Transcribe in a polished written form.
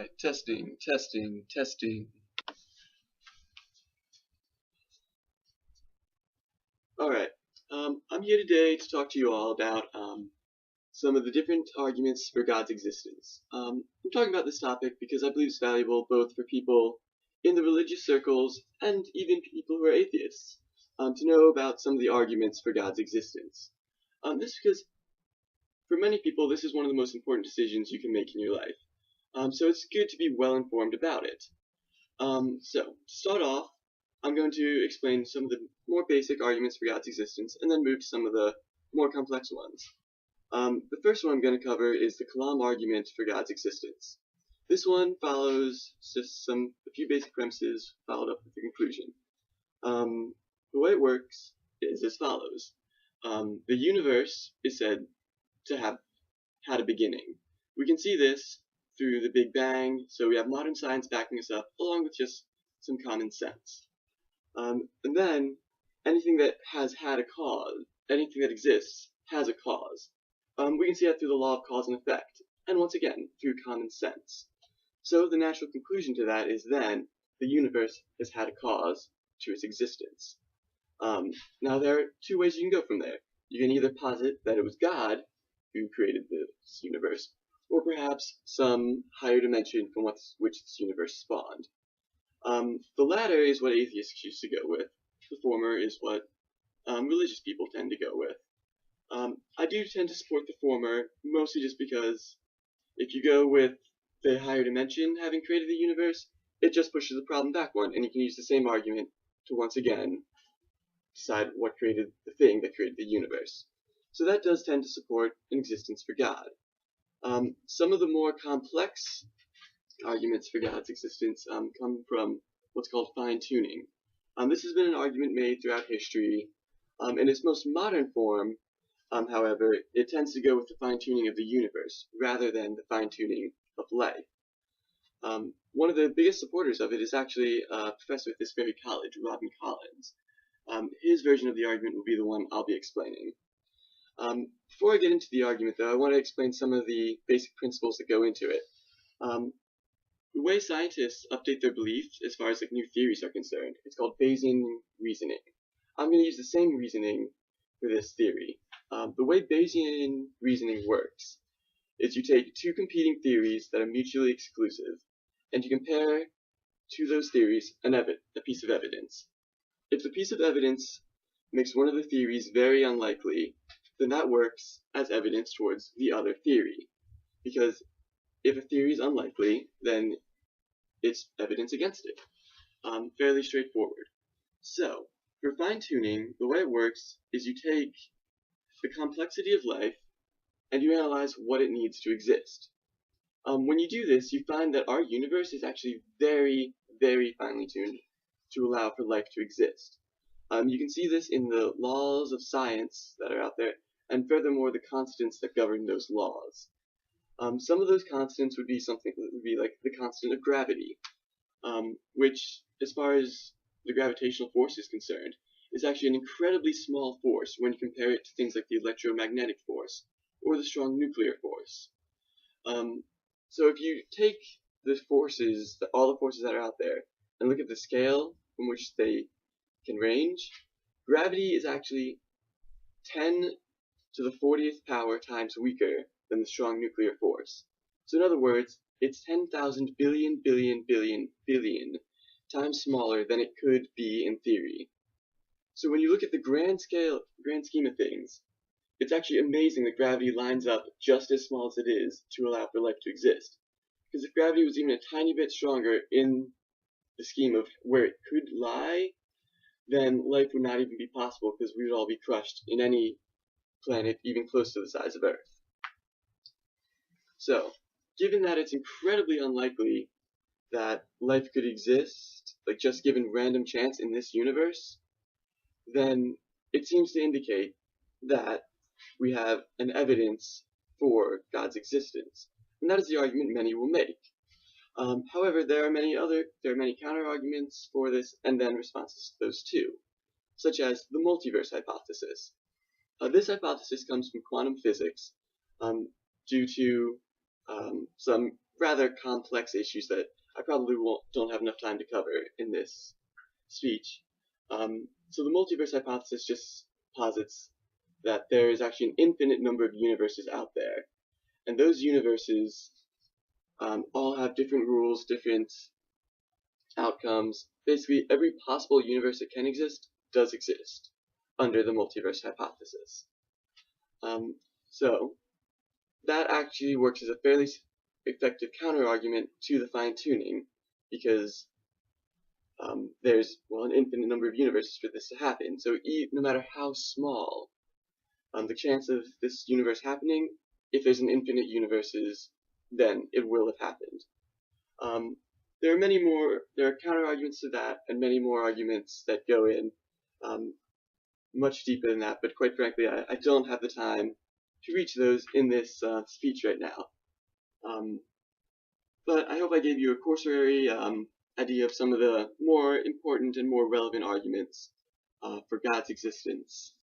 Alright, testing. Alright, I'm here today to talk to you all about some of the different arguments for God's existence. I'm talking about this topic because I believe it's valuable both for people in the religious circles and even people who are atheists to know about some of the arguments for God's existence. This is because for many people this is one of the most important decisions you can make in your life. So it's good to be well informed about it. So, to start off, I'm going to explain some of the more basic arguments for God's existence, and then move to some of the more complex ones. The first one I'm going to cover is the Kalam argument for God's existence. This one follows just a few basic premises followed up with the conclusion. The way it works is as follows. The universe is said to have had a beginning. We can see this through the Big Bang, so we have modern science backing us up, along with just some common sense. And then, anything that has had a cause, anything that exists, has a cause. We can see that through the law of cause and effect, and once again, through common sense. So the natural conclusion to that is then, the universe has had a cause to its existence. Now there are two ways you can go from there. You can either posit that it was God who created this universe, or perhaps some higher dimension from which this universe spawned. The latter is what atheists choose to go with. The former is what religious people tend to go with. I do tend to support the former, mostly just because if you go with the higher dimension having created the universe, it just pushes the problem back one, and you can use the same argument to once again decide what created the thing that created the universe. So that does tend to support an existence for God. Some of the more complex arguments for God's existence come from what's called fine-tuning. This has been an argument made throughout history. In its most modern form, however, it tends to go with the fine-tuning of the universe rather than the fine-tuning of life. One of the biggest supporters of it is actually a professor at this very college, Robin Collins. His version of the argument will be the one I'll be explaining. Before I get into the argument, though, I want to explain some of the basic principles that go into it. The way scientists update their beliefs as far as new theories are concerned, it's called Bayesian reasoning. I'm going to use the same reasoning for this theory. The way Bayesian reasoning works is you take two competing theories that are mutually exclusive, and you compare to those theories a piece of evidence. If the piece of evidence makes one of the theories very unlikely, then that works as evidence towards the other theory. Because if a theory is unlikely, then it's evidence against it. Fairly straightforward. So, for fine-tuning, the way it works is you take the complexity of life and you analyze what it needs to exist. When you do this, you find that our universe is actually very, very finely tuned to allow for life to exist. You can see this in the laws of science that are out there, and furthermore the constants that govern those laws. Some of those constants would be something that would be like the constant of gravity, which, as far as the gravitational force is concerned, is actually an incredibly small force when you compare it to things like the electromagnetic force or the strong nuclear force. So if you take the forces, all the forces that are out there, and look at the scale from which they can range, gravity is actually 10 to the 40th power times weaker than the strong nuclear force. So in other words, it's 10,000 billion times smaller than it could be in theory. So when you look at the grand scheme of things, it's actually amazing that gravity lines up just as small as it is to allow for life to exist. Because if gravity was even a tiny bit stronger in the scheme of where it could lie, then life would not even be possible because we would all be crushed in any planet even close to the size of Earth. So, given that it's incredibly unlikely that life could exist, just given random chance in this universe, then it seems to indicate that we have an evidence for God's existence. And that is the argument many will make. However, there are many counter-arguments for this, and then responses to those too, such as the multiverse hypothesis. This hypothesis comes from quantum physics due to some rather complex issues that I probably don't have enough time to cover in this speech. So the multiverse hypothesis just posits that there is actually an infinite number of universes out there, and those universes all have different rules, different outcomes. Basically, every possible universe that can exist does exist under the multiverse hypothesis. So that actually works as a fairly effective counter-argument to the fine-tuning, because there's, well, an infinite number of universes for this to happen. So no matter how small, the chance of this universe happening, if there's an infinite universes, then it will have happened. There are counter-arguments to that, and many more arguments that go in much deeper than that, but quite frankly, I don't have the time to reach those in this speech right now. But I hope I gave you a cursory idea of some of the more important and more relevant arguments for God's existence.